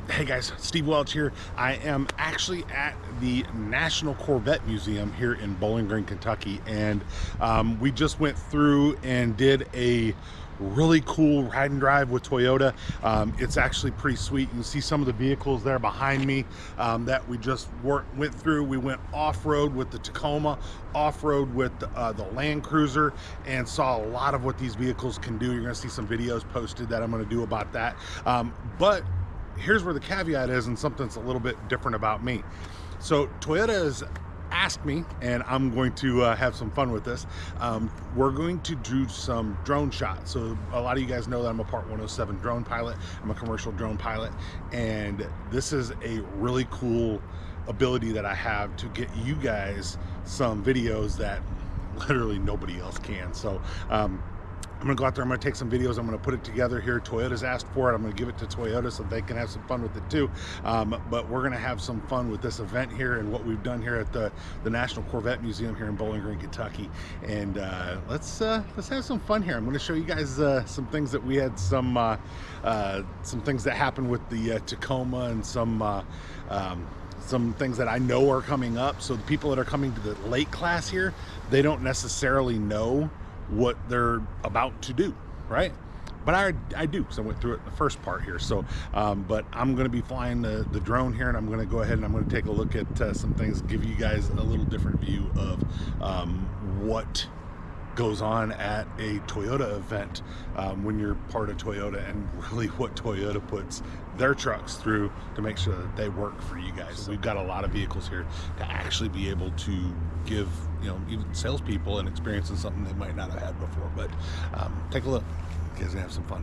Hey guys, Steve Welch here. I am actually at the National Corvette Museum here in Bowling Green, Kentucky, and we just went through and did a really cool ride and drive with Toyota. It's actually pretty sweet. You can see some of the vehicles there behind me that we just went through. We went off-road with the Tacoma, off-road with the Land Cruiser, and saw a lot of what these vehicles can do. You're gonna see some videos posted that I'm gonna do about that. But here's where the caveat is, and something that's a little bit different about me. So Toyota has asked me, and I'm going to have some fun with this. We're going to do some drone shots. So a lot of you guys know that I'm a Part 107 drone pilot. I'm a commercial drone pilot, and this is a really cool ability that I have to get you guys some videos that literally nobody else can. So I'm gonna go out there, I'm gonna take some videos, I'm gonna put it together here. Toyota's asked for it, I'm gonna give it to Toyota so they can have some fun with it too. But we're gonna have some fun with this event here and what we've done here at the National Corvette Museum here in Bowling Green, Kentucky. And let's have some fun here. I'm gonna show you guys some things that we had, some things that happened with the Tacoma, and some things that I know are coming up. So the people that are coming to the late class here, they don't necessarily know what they're about to do, right? But I do, because I went through it in the first part here. So but I'm going to be flying the drone here, and I'm going to go ahead and I'm going to take a look at some things, give you guys a little different view of what goes on at a Toyota event when you're part of Toyota, and really what Toyota puts their trucks through to make sure that they work for you guys. So we've got a lot of vehicles here to actually be able to give, you know, even salespeople an experience in something they might not have had before. But take a look, you guys are gonna have some fun.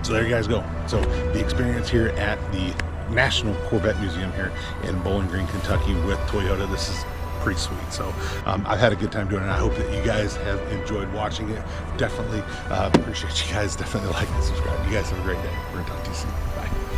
So there you guys go. So the experience here at the National Corvette Museum here in Bowling Green, Kentucky with Toyota. This is pretty sweet. So I've had a good time doing it. I hope that you guys have enjoyed watching it. Definitely appreciate you guys. Definitely like and subscribe. You guys have a great day. We're gonna talk to you soon. Bye.